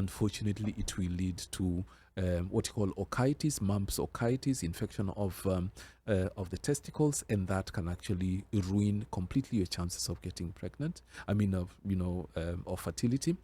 unfortunately, it will lead to what you call orchitis, mumps orchitis, infection of the testicles, and that can actually ruin completely your chances of getting pregnant. I mean, of fertility.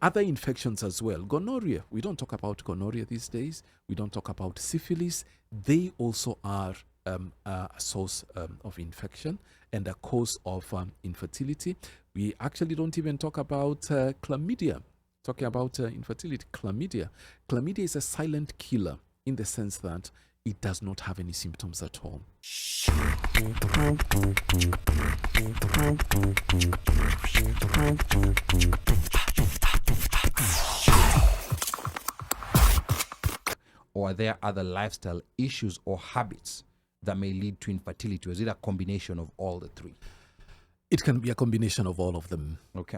Other infections as well. Gonorrhea. We don't talk about gonorrhea these days. We don't talk about syphilis. They also are a source of infection and a cause of infertility. We actually don't even talk about chlamydia. Talking about infertility, chlamydia. Chlamydia is a silent killer in the sense that it does not have any symptoms at all. Or are there other lifestyle issues or habits that may lead to infertility? Or is it a combination of all the three? It can be a combination of all of them. Okay.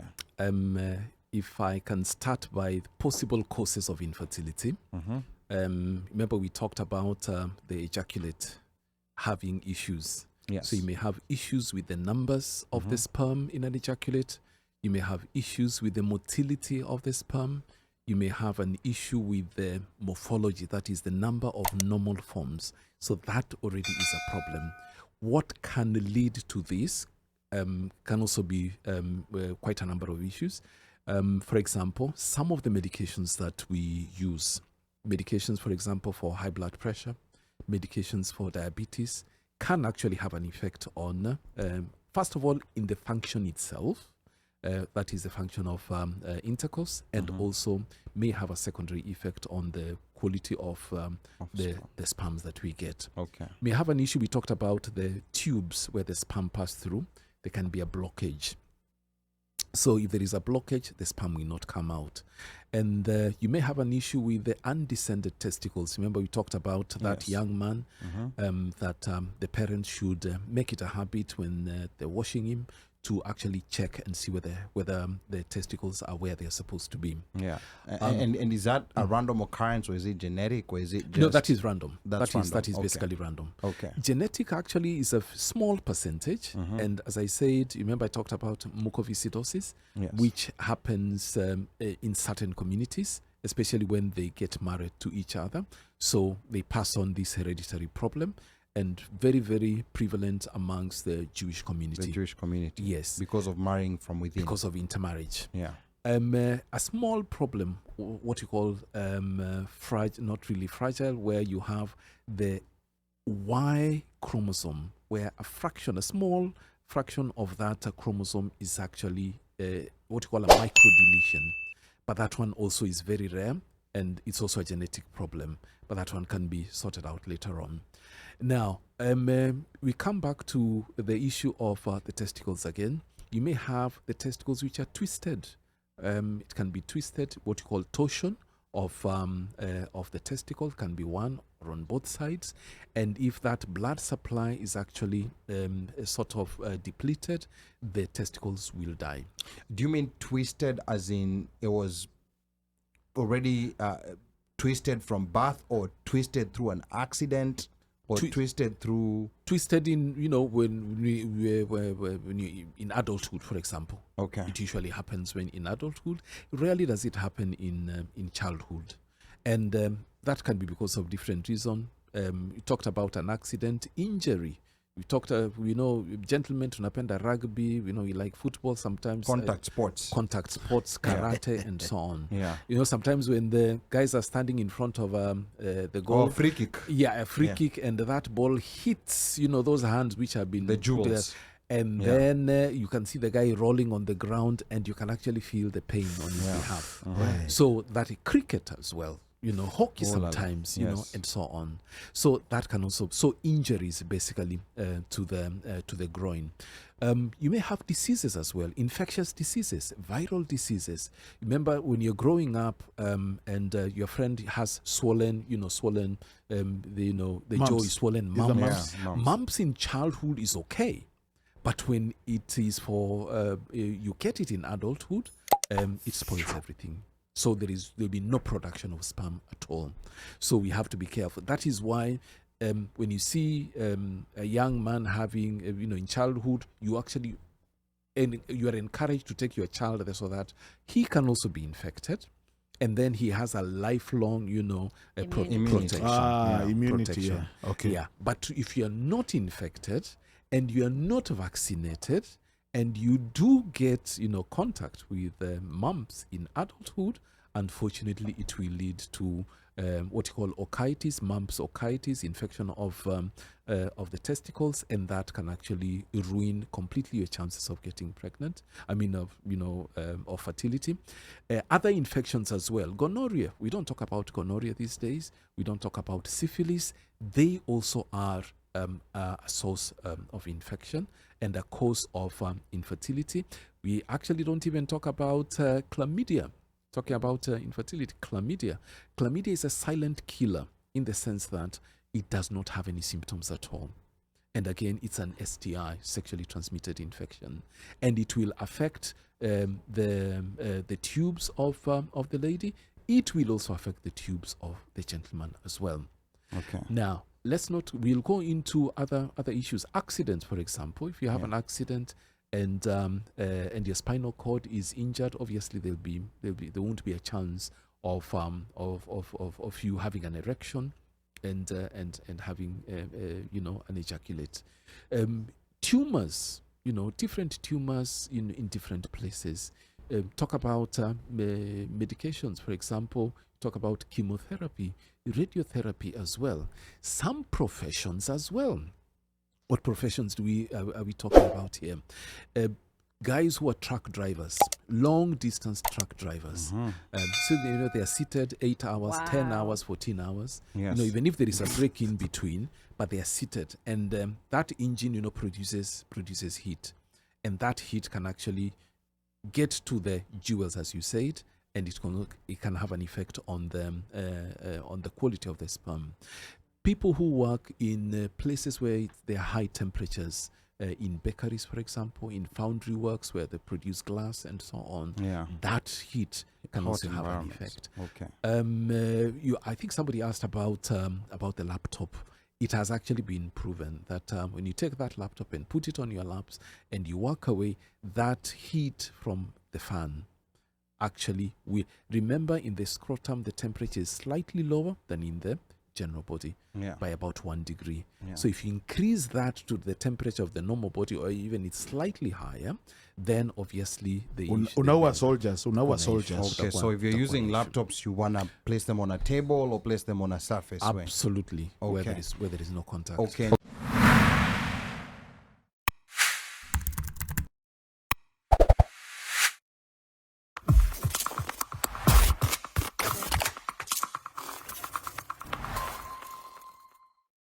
If I can start by the possible causes of infertility. Remember we talked about the ejaculate having issues. Yes. So you may have issues with the numbers of the sperm in an ejaculate. You may have issues with the motility of the sperm. You may have an issue with the morphology, that is the number of normal forms. So that already is a problem. What can lead to this can also be quite a number of issues. For example, some of the medications that we use, medications, for example, for high blood pressure, medications for diabetes, can actually have an effect on, first of all, in the function itself, that is the function of intercourse, and also may have a secondary effect on the quality of the sperms that we get. Okay. May have an issue. We talked about the tubes where the sperm pass through. There can be a blockage. So if there is a blockage, the sperm will not come out. And you may have an issue with the undescended testicles. Remember, we talked about that young man, that the parents should make it a habit when they're washing him to actually check and see whether the testicles are where they're supposed to be. Yeah. And is that a random occurrence, or is it genetic, or is it just... No, that is random. That is okay. basically random. Okay. Genetic actually is a small percentage. And as I said, remember I talked about mucoviscidosis, which happens in certain communities, especially when they get married to each other. So they pass on this hereditary problem. And very, very prevalent amongst the Jewish community. The Jewish community. Yes. Because of marrying from within. Because of intermarriage. Yeah. A small problem, what you call not really fragile, where you have the Y chromosome, where a small fraction of that chromosome is actually what you call a microdeletion. But that one also is very rare, and it's also a genetic problem. But that one can be sorted out later on. Now, we come back to the issue of the testicles again. You may have the testicles which are twisted. It can be twisted, what you call torsion of the testicle, can be one or on both sides. And if that blood supply is actually sort of depleted, the testicles will die. Do you mean twisted as in it was already twisted from birth, or twisted through an accident? Or twisted in, when you in adulthood, for example. Okay. It usually happens when in adulthood. Rarely does it happen in childhood. And that can be because of different reasons. You talked about an accident, injury. We talked, gentlemen tunapenda rugby, we like football sometimes. Contact sports, karate, and so on. Yeah. Sometimes when the guys are standing in front of the goal. Or free kick. Yeah, a free kick, and that ball hits, those hands which have been... The jewels. And then you can see the guy rolling on the ground, and you can actually feel the pain on his behalf. Right. So that cricket as well. Hockey sometimes, and so on. So that can also, injuries basically to the groin. You may have diseases as well, infectious diseases, viral diseases. Remember when you're growing up and your friend has swollen, the jaw is swollen, mumps. Mumps in childhood is okay, but when it is for you get it in adulthood, it spoils everything. So there'll be no production of sperm at all. So we have to be careful. That is why when you see a young man having, in childhood, you are encouraged to take your child there so that he can also be infected. And then he has a lifelong, Immunity. protection. Immunity. Protection. Yeah. Okay. Yeah. But if you're not infected and you're not vaccinated and you do get, contact with mumps in adulthood, unfortunately, it will lead to what you call orchitis, mumps orchitis, infection of the testicles, and that can actually ruin completely your chances of getting pregnant. Of fertility. Other infections as well. Gonorrhea. We don't talk about gonorrhea these days. We don't talk about syphilis. They also are a source of infection and a cause of infertility. We actually don't even talk about chlamydia. Talking about infertility, chlamydia. Chlamydia is a silent killer in the sense that it does not have any symptoms at all. And again, it's an STI, sexually transmitted infection. And it will affect the tubes of the lady. It will also affect the tubes of the gentleman as well. Okay. Now, we'll go into other issues. Accidents, for example. If you have an accident, and your spinal cord is injured, obviously there won't be a chance of you having an erection and having an ejaculate. Tumors, different tumors in different places. Talk about medications, for example. Talk about chemotherapy, radiotherapy as well. Some professions as well. What professions are we talking about here? Guys who are truck drivers, long distance truck drivers. So they are seated 8 hours, 10 hours, 14 hours. Yes. Even if there is a break in between, but they are seated, and that engine produces heat, and that heat can actually get to the jewels, as you said, and it can have an effect on the quality of the sperm. People who work in places where there are high temperatures, in bakeries, for example, in foundry works where they produce glass and so on, that heat can also have an effect. Okay. I think somebody asked about the laptop. It has actually been proven that when you take that laptop and put it on your laps and you walk away, that heat from the fan actually, remember in the scrotum, the temperature is slightly lower than in the general body by about 1 degree. So if you increase that to the temperature of the normal body, or even it's slightly higher, then obviously Unawa soldiers. Okay, so if you're using laptops, you want to place them on a table or place them on a surface? Absolutely. Okay. Where there is no contact. Okay.